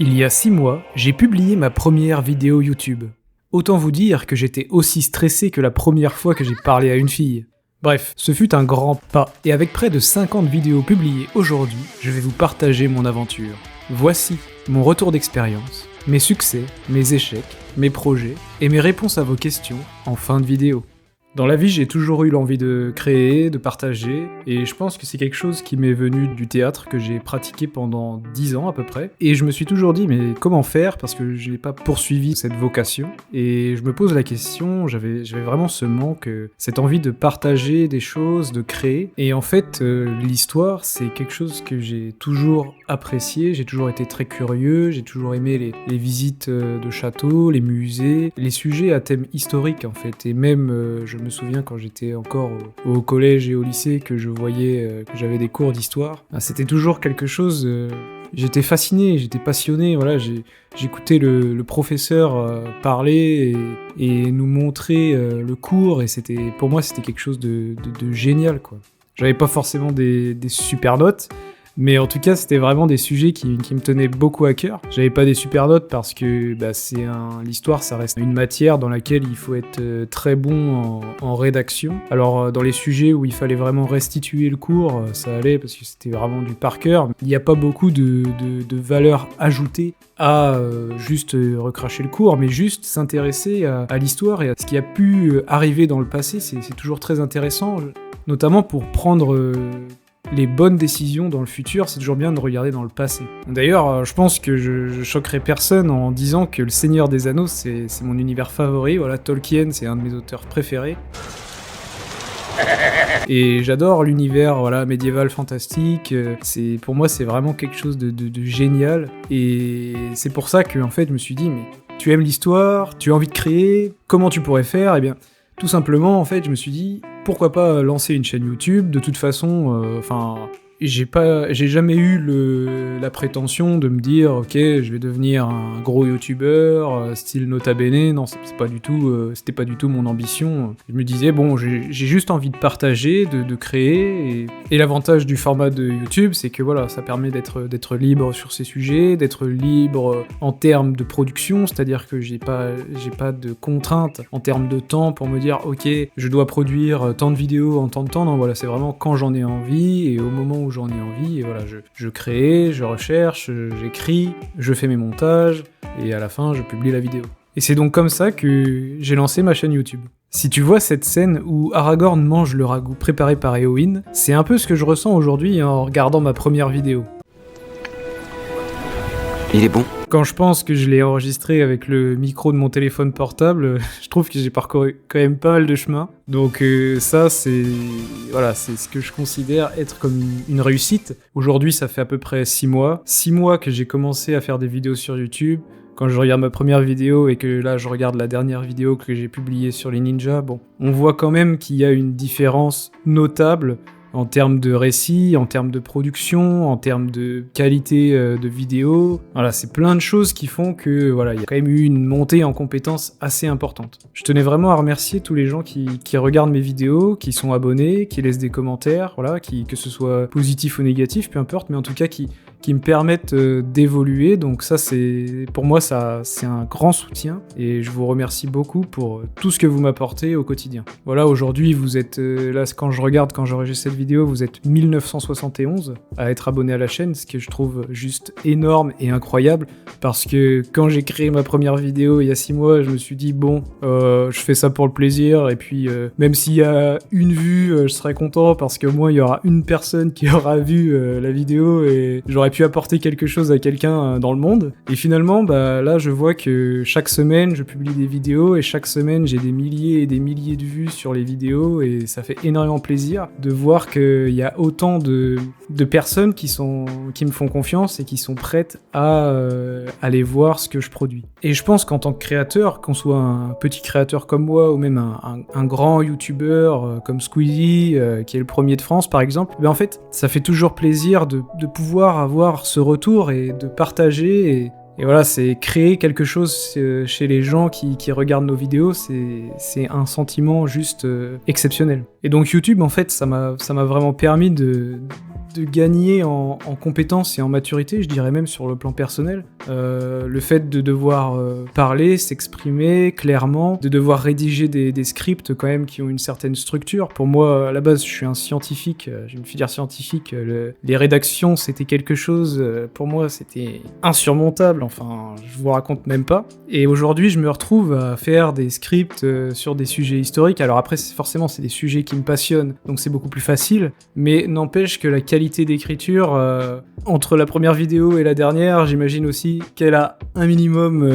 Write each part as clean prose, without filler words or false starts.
Il y a 6 mois, j'ai publié ma première vidéo YouTube. Autant vous dire que j'étais aussi stressé que la première fois que j'ai parlé à une fille. Bref, ce fut un grand pas, et avec près de 50 vidéos publiées aujourd'hui, je vais vous partager mon aventure. Voici mon retour d'expérience, mes succès, mes échecs, mes projets, et mes réponses à vos questions en fin de vidéo. Dans la vie, j'ai toujours eu l'envie de créer, de partager, et je pense que c'est quelque chose qui m'est venu du théâtre que j'ai pratiqué pendant 10 ans à peu près. Et je me suis toujours dit, mais comment faire, parce que je n'ai pas poursuivi cette vocation. Et je me pose la question, j'avais vraiment ce manque, cette envie de partager des choses, de créer. Et en fait, l'histoire, c'est quelque chose que j'ai toujours apprécié, j'ai toujours été très curieux, j'ai toujours aimé les visites de châteaux, les musées, les sujets à thème historique en fait. Et même, je me souviens quand j'étais encore au collège et au lycée que je voyais que j'avais des cours d'histoire, c'était toujours quelque chose, j'étais fasciné, j'étais passionné, voilà, j'écoutais le professeur parler et nous montrer le cours, et pour moi c'était quelque chose de génial quoi. J'avais pas forcément des super notes, mais en tout cas, c'était vraiment des sujets qui me tenaient beaucoup à cœur. J'avais pas des super notes parce que l'histoire, ça reste une matière dans laquelle il faut être très bon en rédaction. Alors, dans les sujets où il fallait vraiment restituer le cours, ça allait parce que c'était vraiment du par cœur. Il n'y a pas beaucoup de valeur ajoutée à juste recracher le cours, mais juste s'intéresser à l'histoire et à ce qui a pu arriver dans le passé. C'est toujours très intéressant, notamment pour prendre les bonnes décisions dans le futur. C'est toujours bien de regarder dans le passé. D'ailleurs, je pense que je choquerai personne en disant que Le Seigneur des Anneaux, c'est mon univers favori. Voilà, Tolkien, c'est un de mes auteurs préférés. Et j'adore l'univers médiéval fantastique, pour moi c'est vraiment quelque chose de génial, et c'est pour ça que en fait je me suis dit, mais tu aimes l'histoire, tu as envie de créer, comment tu pourrais faire? Eh bien, tout simplement en fait je me suis dit, pourquoi pas lancer une chaîne YouTube? De toute façon, j'ai jamais eu la prétention de me dire ok, je vais devenir un gros youtubeur style Nota Bene. Non, c'était pas du tout mon ambition. Je me disais bon, j'ai juste envie de partager, de créer, et l'avantage du format de YouTube, c'est que voilà, ça permet d'être libre sur ces sujets, d'être libre en termes de production, c'est-à-dire que j'ai pas de contraintes en termes de temps pour me dire ok, je dois produire tant de vidéos en tant de temps. Non, voilà, c'est vraiment quand j'en ai envie et au moment où j'en ai envie, et voilà, je crée, je recherche, j'écris, je fais mes montages, et à la fin, je publie la vidéo. Et c'est donc comme ça que j'ai lancé ma chaîne YouTube. Si tu vois cette scène où Aragorn mange le ragoût préparé par Éowyn, c'est un peu ce que je ressens aujourd'hui en regardant ma première vidéo. Il est bon. Quand je pense que je l'ai enregistré avec le micro de mon téléphone portable, je trouve que j'ai parcouru quand même pas mal de chemin. Donc ça, c'est ce que je considère être comme une réussite. Aujourd'hui, ça fait à peu près 6 mois. 6 mois que j'ai commencé à faire des vidéos sur YouTube. Quand je regarde ma première vidéo et que là, je regarde la dernière vidéo que j'ai publiée sur les ninjas, bon, on voit quand même qu'il y a une différence notable en termes de récit, en termes de production, en termes de qualité de vidéo. Voilà, c'est plein de choses qui font que voilà, il y a quand même eu une montée en compétences assez importante. Je tenais vraiment à remercier tous les gens qui regardent mes vidéos, qui sont abonnés, qui laissent des commentaires, voilà, que ce soit positif ou négatif, peu importe, mais en tout cas qui me permettent d'évoluer. Donc ça, pour moi, c'est un grand soutien, et je vous remercie beaucoup pour tout ce que vous m'apportez au quotidien. Voilà, aujourd'hui, vous êtes là, quand j'enregistre cette vidéo, vous êtes 1971 à être abonné à la chaîne, ce que je trouve juste énorme et incroyable, parce que quand j'ai créé ma première vidéo il y a 6 mois, je me suis dit bon, je fais ça pour le plaisir, et puis même s'il y a une vue, je serai content, parce qu'au moins il y aura une personne qui aura vu la vidéo, et j'aurais pu apporter quelque chose à quelqu'un dans le monde. Et finalement, là je vois que chaque semaine je publie des vidéos, et chaque semaine j'ai des milliers et des milliers de vues sur les vidéos, et ça fait énormément plaisir de voir qu'il y a autant de personnes qui me font confiance et qui sont prêtes à aller voir ce que je produis. Et je pense qu'en tant que créateur, qu'on soit un petit créateur comme moi, ou même un grand youtubeur comme Squeezie, qui est le premier de France par exemple, en fait ça fait toujours plaisir de pouvoir avoir ce retour et de partager, et voilà, c'est créer quelque chose chez les gens qui regardent nos vidéos, c'est un sentiment juste exceptionnel. Et donc YouTube, en fait, ça m'a vraiment permis de de gagner en compétences et en maturité, je dirais même sur le plan personnel. Le fait de devoir parler, s'exprimer clairement, de devoir rédiger des scripts quand même qui ont une certaine structure. Pour moi, à la base, je suis un scientifique, j'ai une filière scientifique. Les rédactions, c'était quelque chose, pour moi, c'était insurmontable. Enfin, je vous raconte même pas. Et aujourd'hui, je me retrouve à faire des scripts sur des sujets historiques. Alors après, forcément, c'est des sujets qui me passionnent, donc c'est beaucoup plus facile. Mais n'empêche que la qualité d'écriture, entre la première vidéo et la dernière, j'imagine aussi qu'elle a un minimum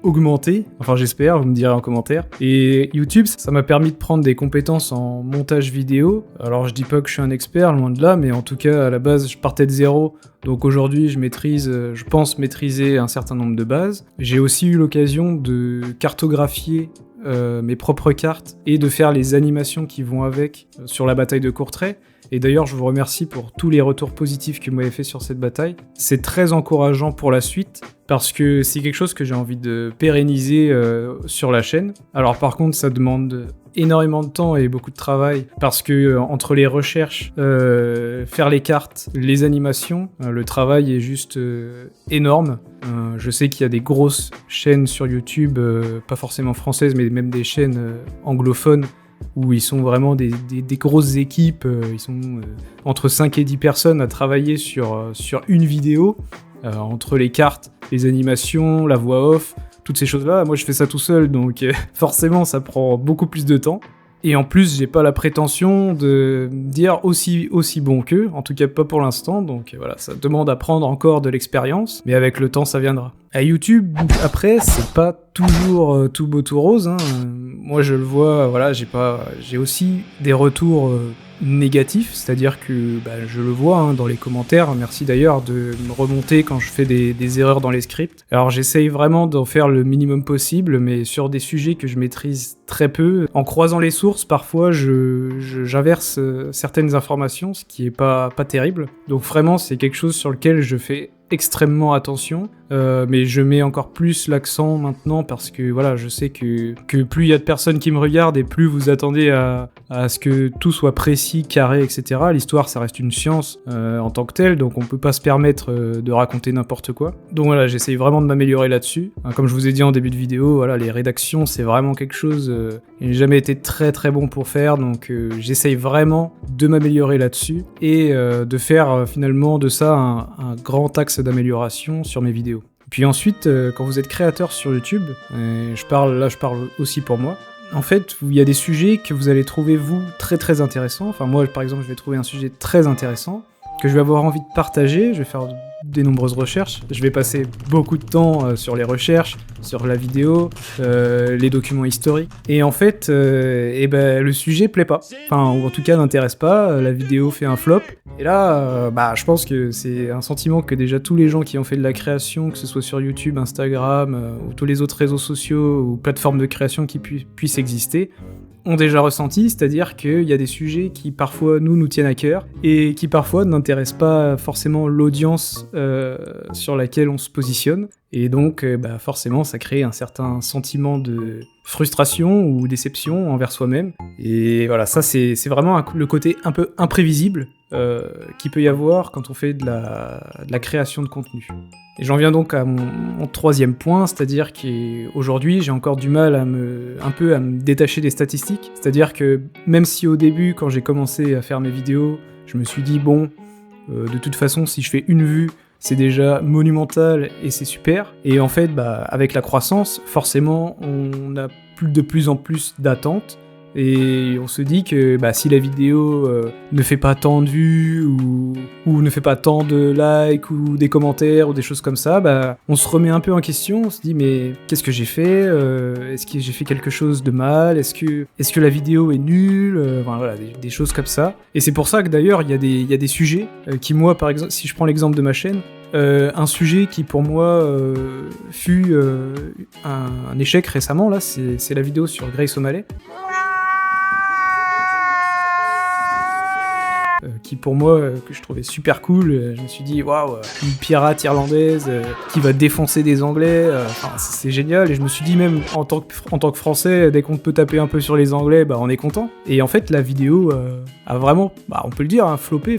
augmenté. Enfin, j'espère, vous me direz en commentaire. Et YouTube, ça m'a permis de prendre des compétences en montage vidéo. Alors, je dis pas que je suis un expert, loin de là, mais en tout cas, à la base, je partais de zéro. Donc aujourd'hui, je pense maîtriser un certain nombre de bases. J'ai aussi eu l'occasion de cartographier mes propres cartes et de faire les animations qui vont avec sur la bataille de Courtrai. Et d'ailleurs, je vous remercie pour tous les retours positifs que vous m'avez fait sur cette bataille. C'est très encourageant pour la suite, parce que c'est quelque chose que j'ai envie de pérenniser sur la chaîne. Alors par contre, ça demande énormément de temps et beaucoup de travail, parce que entre les recherches, faire les cartes, les animations, le travail est juste énorme. Je sais qu'il y a des grosses chaînes sur YouTube, pas forcément françaises, mais même des chaînes anglophones, où ils sont vraiment des grosses équipes, ils sont entre 5 et 10 personnes à travailler sur une vidéo, entre les cartes, les animations, la voix off, toutes ces choses-là. Moi je fais ça tout seul, donc forcément ça prend beaucoup plus de temps. Et en plus, j'ai pas la prétention de dire aussi bon qu'eux, en tout cas pas pour l'instant, donc voilà, ça demande à prendre encore de l'expérience, mais avec le temps ça viendra. À YouTube, après, c'est pas toujours tout beau tout rose, hein. Moi je le vois, voilà, j'ai aussi des retours négatif, c'est-à-dire que je le vois hein, dans les commentaires, merci d'ailleurs de me remonter quand je fais des erreurs dans les scripts. Alors j'essaye vraiment d'en faire le minimum possible, mais sur des sujets que je maîtrise très peu, en croisant les sources, parfois j'inverse certaines informations, ce qui est pas terrible. Donc vraiment c'est quelque chose sur lequel je fais extrêmement attention, mais je mets encore plus l'accent maintenant parce que voilà, je sais que plus il y a de personnes qui me regardent et plus vous attendez à ce que tout soit précis, carré, etc. L'histoire, ça reste une science en tant que telle, donc on peut pas se permettre de raconter n'importe quoi. Donc voilà, j'essaye vraiment de m'améliorer là-dessus. Comme je vous ai dit en début de vidéo, voilà, les rédactions, c'est vraiment quelque chose que j'ai jamais été très très bon pour faire, donc j'essaye vraiment de m'améliorer là-dessus et de faire finalement de ça un grand axe d'amélioration sur mes vidéos. Puis ensuite, quand vous êtes créateur sur YouTube, je parle aussi pour moi, en fait, il y a des sujets que vous allez trouver, vous, très très intéressants. Enfin, moi, par exemple, je vais trouver un sujet très intéressant, que je vais avoir envie de partager, je vais faire des nombreuses recherches, je vais passer beaucoup de temps sur les recherches, sur la vidéo, les documents historiques, et en fait, le sujet plaît pas, enfin, ou en tout cas n'intéresse pas, la vidéo fait un flop, et là, je pense que c'est un sentiment que déjà tous les gens qui ont fait de la création, que ce soit sur YouTube, Instagram, ou tous les autres réseaux sociaux, ou plateformes de création qui puissent exister, ont déjà ressenti, c'est-à-dire qu'il y a des sujets qui parfois nous tiennent à cœur et qui parfois n'intéressent pas forcément l'audience sur laquelle on se positionne, et donc forcément ça crée un certain sentiment de frustration ou déception envers soi-même, et voilà, ça c'est vraiment le côté un peu imprévisible qu'il peut y avoir quand on fait de la création de contenu. Et j'en viens donc à mon troisième point, c'est-à-dire qu'aujourd'hui j'ai encore du mal à me détacher des statistiques, c'est-à-dire que même si au début, quand j'ai commencé à faire mes vidéos, je me suis dit de toute façon si je fais une vue, c'est déjà monumental et c'est super, et en fait avec la croissance, forcément on a de plus en plus d'attentes, et on se dit que si la vidéo ne fait pas tant de vues ou ne fait pas tant de likes ou des commentaires ou des choses comme ça, on se remet un peu en question, on se dit mais qu'est-ce que j'ai fait, est-ce que j'ai fait quelque chose de mal, est-ce que la vidéo est nulle, voilà, des choses comme ça. Et c'est pour ça que d'ailleurs il y a des sujets qui, moi par exemple, si je prends l'exemple de ma chaîne, un sujet qui pour moi fut un échec récemment, là, c'est la vidéo sur Grace O'Malley, qui pour moi, que je trouvais super cool. Je me suis dit, waouh, une pirate irlandaise qui va défoncer des Anglais, c'est génial. Et je me suis dit même, en tant que Français, dès qu'on peut taper un peu sur les Anglais, on est content. Et en fait, la vidéo a vraiment, on peut le dire, floppé,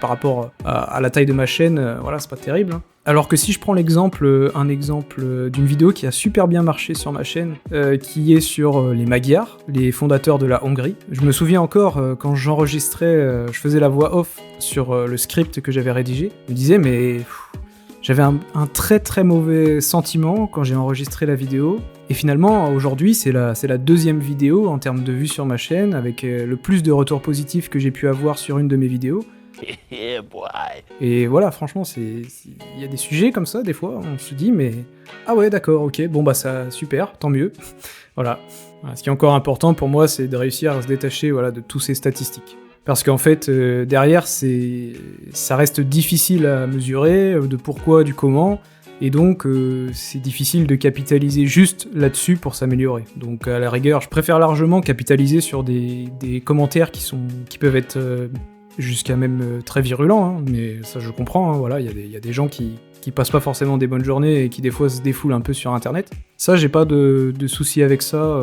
par rapport à la taille de ma chaîne, c'est pas terrible. Alors que si je prends un exemple d'une vidéo qui a super bien marché sur ma chaîne, qui est sur les Magyars, les fondateurs de la Hongrie. Je me souviens encore, quand j'enregistrais, je faisais la voix off sur le script que j'avais rédigé, je me disais mais... J'avais un très très mauvais sentiment quand j'ai enregistré la vidéo, et finalement aujourd'hui c'est la deuxième vidéo en termes de vues sur ma chaîne, avec le plus de retours positifs que j'ai pu avoir sur une de mes vidéos. Et voilà, franchement, il y a des sujets comme ça, des fois, on se dit, mais ah ouais, d'accord, ok, bon ça, super, tant mieux. Voilà. Ce qui est encore important pour moi, c'est de réussir à se détacher de tous ces statistiques. Parce qu'en fait, derrière, ça reste difficile à mesurer, de pourquoi, du comment, et donc c'est difficile de capitaliser juste là-dessus pour s'améliorer. Donc à la rigueur, je préfère largement capitaliser sur des commentaires qui peuvent être jusqu'à même très virulents, mais ça je comprends, il y a des gens qui passent pas forcément des bonnes journées et qui des fois se défoulent un peu sur internet. Ça, j'ai pas de souci avec ça.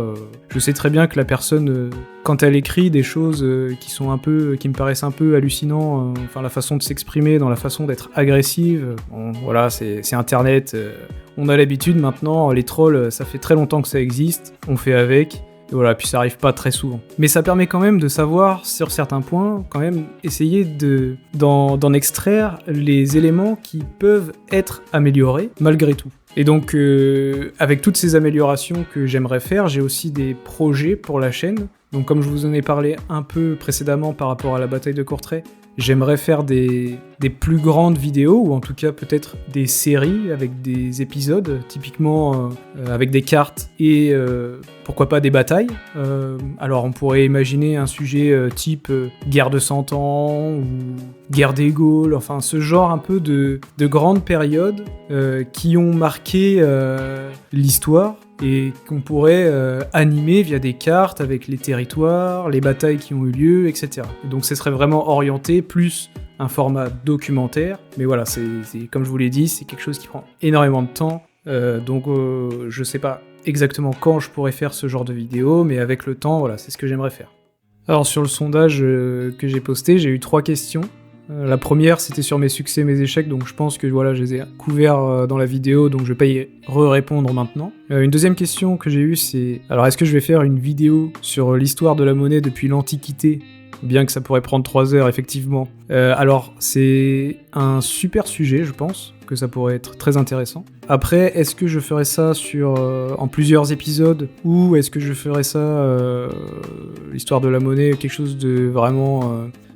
Je sais très bien que la personne, quand elle écrit des choses qui me paraissent un peu hallucinants, la façon de s'exprimer, dans la façon d'être agressive, c'est internet, on a l'habitude maintenant, les trolls, ça fait très longtemps que ça existe, on fait avec. Et puis ça arrive pas très souvent. Mais ça permet quand même de savoir, sur certains points, quand même essayer d'en extraire les éléments qui peuvent être améliorés, malgré tout. Et donc, avec toutes ces améliorations que j'aimerais faire, j'ai aussi des projets pour la chaîne. Donc comme je vous en ai parlé un peu précédemment par rapport à la bataille de Courtrai, j'aimerais faire des plus grandes vidéos, ou en tout cas peut-être des séries avec des épisodes, typiquement avec des cartes et pourquoi pas des batailles. Alors on pourrait imaginer un sujet type guerre de 100 ans ou guerre des Gaules, ce genre un peu de grandes périodes qui ont marqué l'histoire et qu'on pourrait animer via des cartes avec les territoires, les batailles qui ont eu lieu, etc. Et donc ce serait vraiment orienté plus un format documentaire, mais c'est comme je vous l'ai dit, c'est quelque chose qui prend énormément de temps, donc je sais pas exactement quand je pourrais faire ce genre de vidéo, mais avec le temps, c'est ce que j'aimerais faire. Alors sur le sondage que j'ai posté, j'ai eu 3 questions. La première, c'était sur mes succès, mes échecs, donc je pense que je les ai couverts dans la vidéo, donc je vais pas y répondre maintenant. Une deuxième question que j'ai eue, c'est alors est-ce que je vais faire une vidéo sur l'histoire de la monnaie depuis l'Antiquité, bien que ça pourrait prendre 3 heures effectivement. Alors c'est un super sujet, je pense que ça pourrait être très intéressant. Après, est-ce que je ferais ça en plusieurs épisodes, ou est-ce que je ferais ça l'histoire de la monnaie, quelque chose de vraiment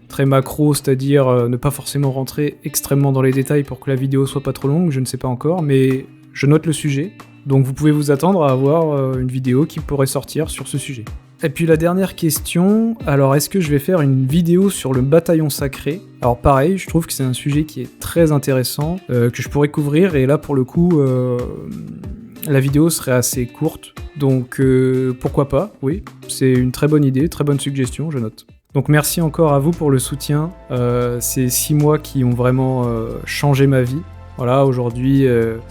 très macro, c'est-à-dire ne pas forcément rentrer extrêmement dans les détails pour que la vidéo soit pas trop longue, je ne sais pas encore, mais je note le sujet, donc vous pouvez vous attendre à avoir une vidéo qui pourrait sortir sur ce sujet. Et puis la dernière question, alors est-ce que je vais faire une vidéo sur le bataillon sacré ? Alors pareil, je trouve que c'est un sujet qui est très intéressant, que je pourrais couvrir, et là pour le coup, la vidéo serait assez courte, donc pourquoi pas, oui, c'est une très bonne idée, très bonne suggestion, je note. Donc merci encore à vous pour le soutien, ces 6 mois qui ont vraiment changé ma vie. Voilà, aujourd'hui,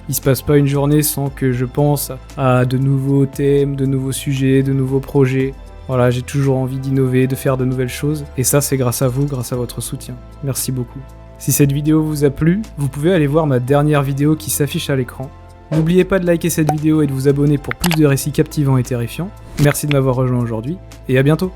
il se passe pas une journée sans que je pense à de nouveaux thèmes, de nouveaux sujets, de nouveaux projets. Voilà, j'ai toujours envie d'innover, de faire de nouvelles choses, et ça c'est grâce à vous, grâce à votre soutien. Merci beaucoup. Si cette vidéo vous a plu, vous pouvez aller voir ma dernière vidéo qui s'affiche à l'écran. N'oubliez pas de liker cette vidéo et de vous abonner pour plus de récits captivants et terrifiants. Merci de m'avoir rejoint aujourd'hui, et à bientôt.